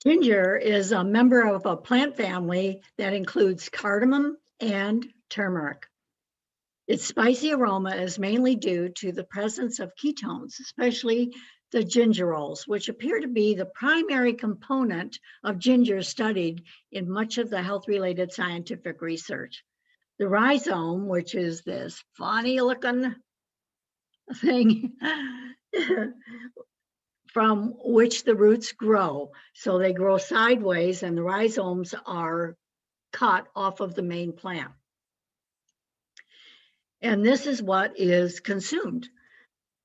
Ginger is a member of a plant family that includes cardamom and turmeric. Its spicy aroma is mainly due to the presence of ketones, especially the gingerols, which appear to be the primary component of ginger studied in much of the health-related scientific research. The rhizome, which is this funny-looking thing, from which the roots grow. So they grow sideways and the rhizomes are cut off of the main plant. And this is what is consumed.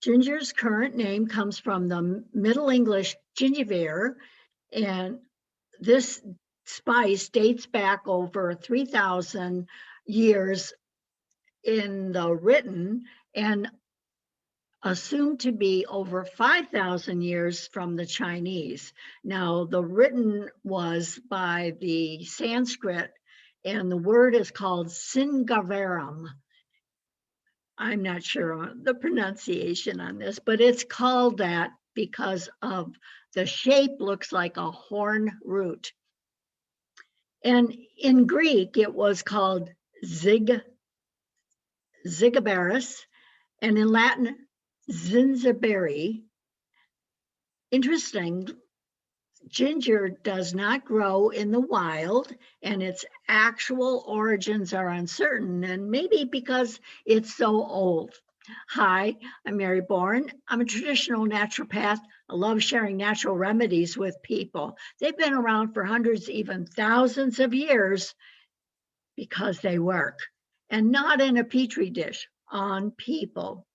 Ginger's current name comes from the Middle English gingiver, and this spice dates back over 3,000 years in the written and assumed to be over 5,000 years from the Chinese. Now, the written was by the Sanskrit, and the word is called Singavaram. I'm not sure on the pronunciation on this, but it's called that because of the shape looks like a horn root. And in Greek, it was called Zigabarus, and in Latin, Zinziberi. Interesting, ginger does not grow in the wild and its actual origins are uncertain, and maybe because it's so old. Hi, I'm Mary Bourne. I'm a traditional naturopath. I love sharing natural remedies with people. They've been around for hundreds, even thousands of years because they work, and not in a petri dish, on people.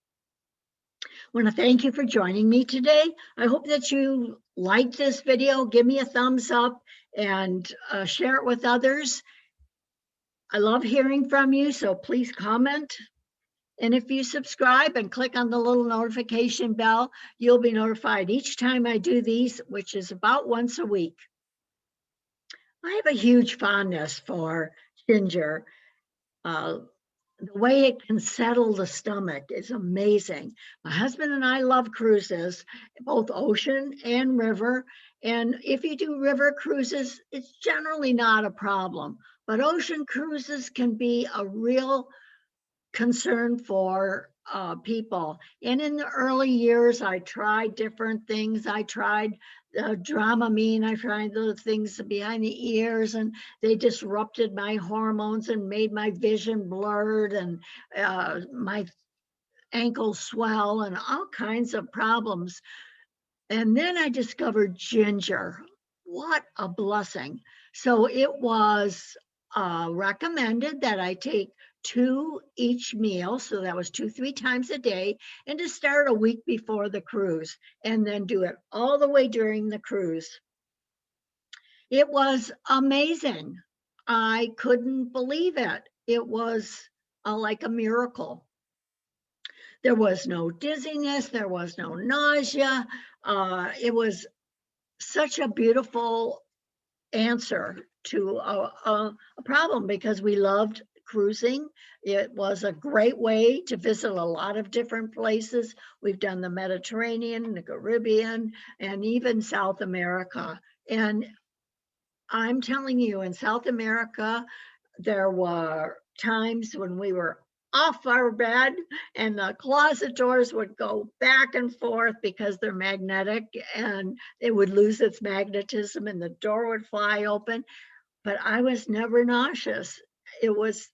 I want to thank you for joining me today. I hope that you liked this video. Give me a thumbs up and share it with others. I love hearing from you, so please comment. And if you subscribe and click on the little notification bell, you'll be notified each time I do these, which is about once a week. I have a huge fondness for ginger. The way it can settle the stomach is amazing. My husband and I love cruises, both ocean and river. And if you do river cruises, it's generally not a problem. But ocean cruises can be a real concern for people. And in the early years, I tried different things. I tried Dramamine, I tried the things behind the ears, and they disrupted my hormones and made my vision blurred, and my ankles swell and all kinds of problems. And then I discovered ginger. What a blessing. So it was recommended that I take 2 each meal. So that was 2-3 times a day, and to start a week before the cruise and then do it all the way during the cruise. It was amazing. I couldn't believe it. It was like a miracle. There was no dizziness. There was no nausea. It was such a beautiful answer to a problem because we loved cruising. It was a great way to visit a lot of different places. We've done the Mediterranean, the Caribbean, and even South America. And I'm telling you, in South America, there were times when we were off our bed and the closet doors would go back and forth because they're magnetic, and it would lose its magnetism and the door would fly open. But I was never nauseous. It was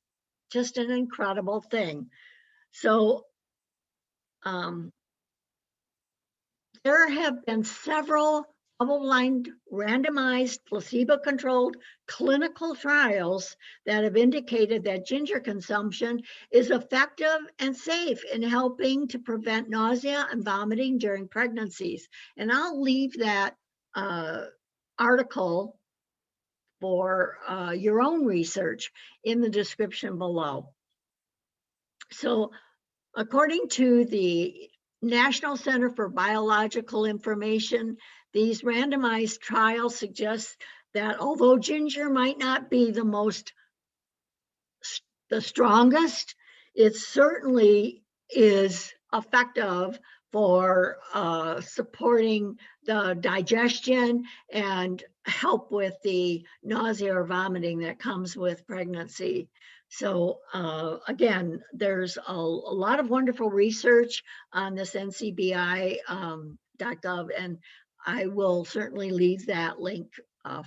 just an incredible thing. So there have been several double-blind, randomized, placebo-controlled clinical trials that have indicated that ginger consumption is effective and safe in helping to prevent nausea and vomiting during pregnancies. And I'll leave that article for your own research in the description below. So according to the National Center for Biological Information, these randomized trials suggest that although ginger might not be the strongest, it certainly is effective for supporting the digestion and help with the nausea or vomiting that comes with pregnancy. So again, there's a lot of wonderful research on this ncbi.gov, and I will certainly leave that link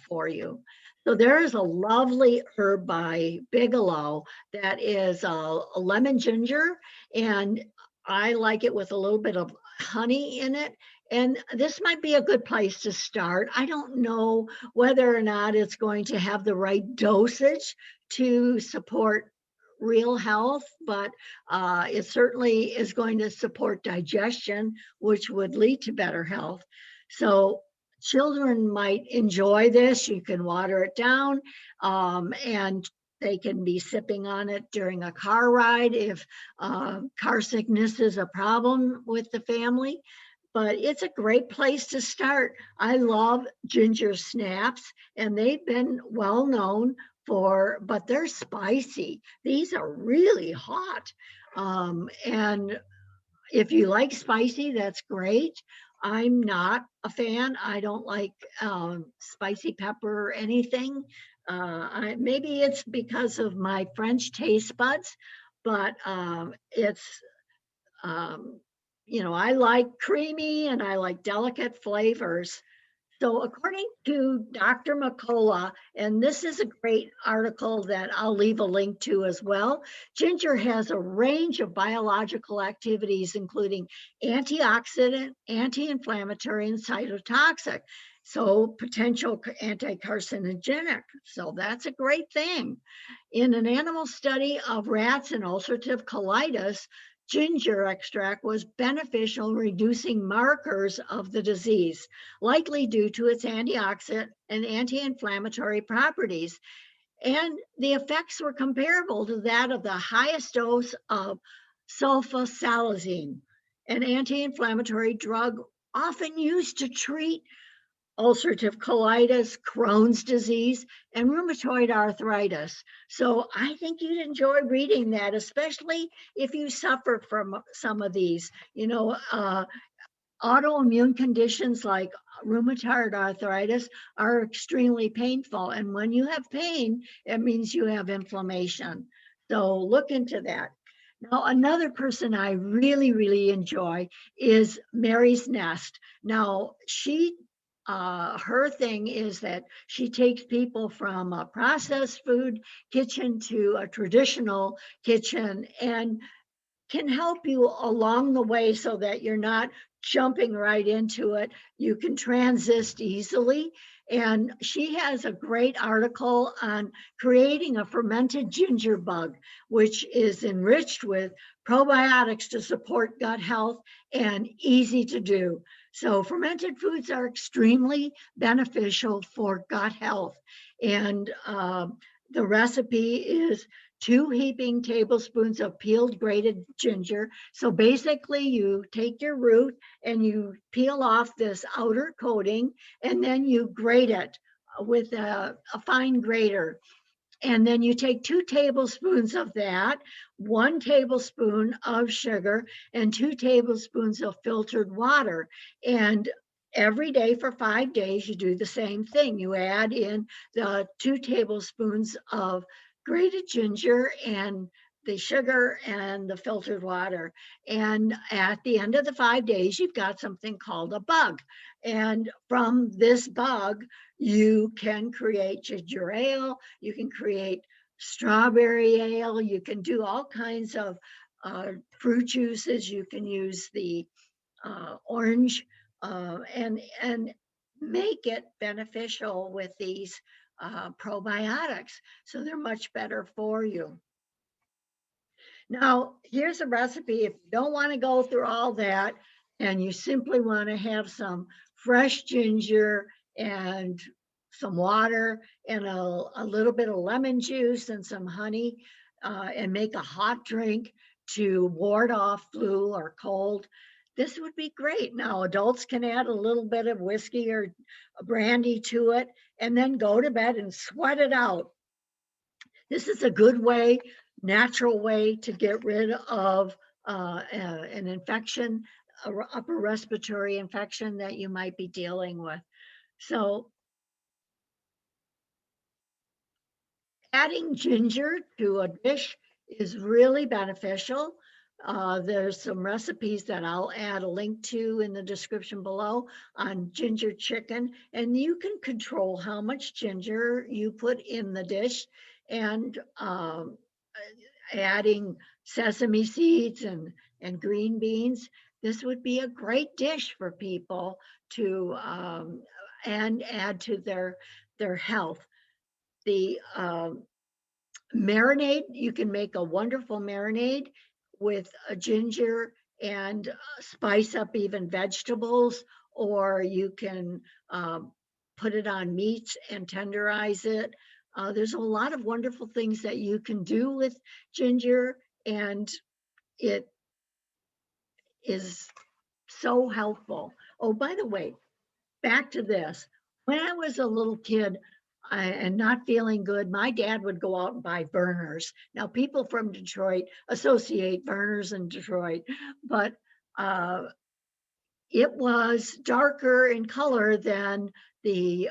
for you. So there is a lovely herb by Bigelow that is a lemon ginger, and I like it with a little bit of honey in it. And this might be a good place to start. I don't know whether or not it's going to have the right dosage to support real health, but it certainly is going to support digestion, which would lead to better health. So children might enjoy this. You can water it down, and they can be sipping on it during a car ride if car sickness is a problem with the family. But it's a great place to start. I love ginger snaps, and they've been well known but they're spicy. These are really hot. And if you like spicy, that's great. I'm not a fan. I don't like spicy pepper or anything. Maybe it's because of my French taste buds, but um, I like creamy and I like delicate flavors. So according to Dr. McCullough, and this is a great article that I'll leave a link to as well, ginger has a range of biological activities, including antioxidant, anti-inflammatory, and cytotoxic. So potential anti-carcinogenic. So that's a great thing. In an animal study of rats and ulcerative colitis, ginger extract was beneficial in reducing markers of the disease, likely due to its antioxidant and anti-inflammatory properties. And the effects were comparable to that of the highest dose of sulfasalazine, an anti-inflammatory drug often used to treat ulcerative colitis, Crohn's disease, and rheumatoid arthritis. So I think you'd enjoy reading that, especially if you suffer from some of these. Autoimmune conditions like rheumatoid arthritis are extremely painful. And when you have pain, it means you have inflammation. So look into that. Now, another person I really, really enjoy is Mary's Nest. Now, her thing is that she takes people from a processed food kitchen to a traditional kitchen and can help you along the way so that you're not jumping right into it. You can transist easily. And she has a great article on creating a fermented ginger bug, which is enriched with probiotics to support gut health and easy to do. So fermented foods are extremely beneficial for gut health. And the recipe is 2 heaping tablespoons of peeled grated ginger. So basically you take your root and you peel off this outer coating, and then you grate it with a fine grater. And then you take 2 tablespoons of that, 1 tablespoon of sugar, and 2 tablespoons of filtered water. And every day for 5 days, you do the same thing. You add in the 2 tablespoons of grated ginger and the sugar and the filtered water. And at the end of the 5 days, you've got something called a bug. And from this bug, you can create ginger ale, you can create strawberry ale, you can do all kinds of fruit juices, you can use the orange and make it beneficial with these probiotics. So they're much better for you. Now, here's a recipe. If you don't want to go through all that and you simply want to have some fresh ginger and some water and a little bit of lemon juice and some honey and make a hot drink to ward off flu or cold, this would be great. Now, adults can add a little bit of whiskey or brandy to it and then go to bed and sweat it out. This is a good way, natural way to get rid of an infection upper respiratory infection that you might be dealing with. So adding ginger to a dish is really beneficial. There's some recipes that I'll add a link to in the description below on ginger chicken, and you can control how much ginger you put in the dish, and adding sesame seeds and green beans. This would be a great dish for people to and add to their health. The marinade, you can make a wonderful marinade with a ginger and spice up even vegetables, or you can put it on meats and tenderize it. There's a lot of wonderful things that you can do with ginger, and it is so helpful. Oh, by the way, back to this. When I was a little kid and not feeling good, my dad would go out and buy burners. Now, people from Detroit associate burners in Detroit, but it was darker in color than the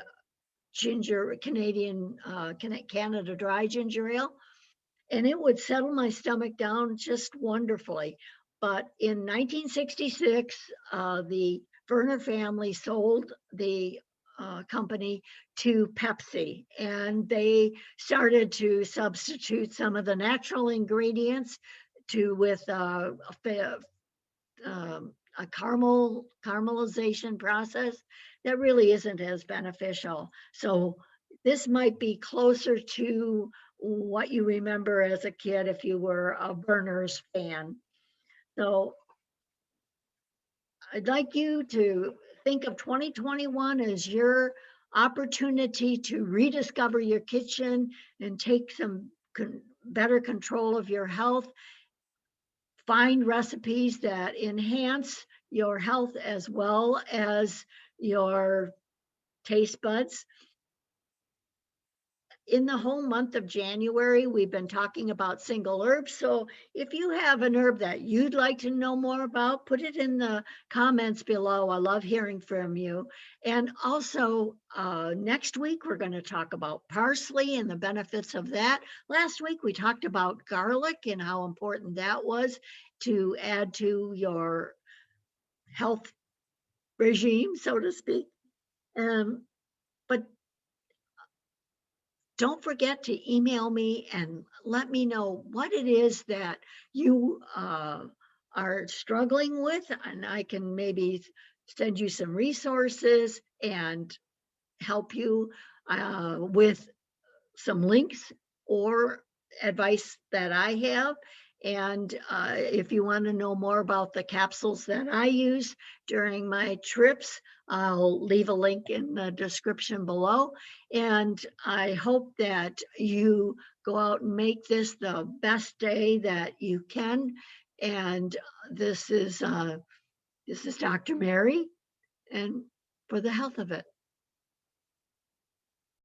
ginger Canadian Canada Dry ginger ale, and it would settle my stomach down just wonderfully. But in 1966, the Werner family sold the company to Pepsi, and they started to substitute some of the natural ingredients with a caramelization process that really isn't as beneficial. So this might be closer to what you remember as a kid if you were a Berners fan. So I'd like you to think of 2021 as your opportunity to rediscover your kitchen and take some better control of your health. Find recipes that enhance your health as well as your taste buds. In the whole month of January, we've been talking about single herbs. So if you have an herb that you'd like to know more about, put it in the comments below. I love hearing from you. And also, next week, we're going to talk about parsley and the benefits of that. Last week, we talked about garlic and how important that was to add to your health regime, so to speak. But don't forget to email me and let me know what it is that you are struggling with, and I can maybe send you some resources and help you with some links or advice that I have. And if you want to know more about the capsules that I use during my trips, I'll leave a link in the description below. And I hope that you go out and make this the best day that you can. And this is Dr. Mary, and for the health of it.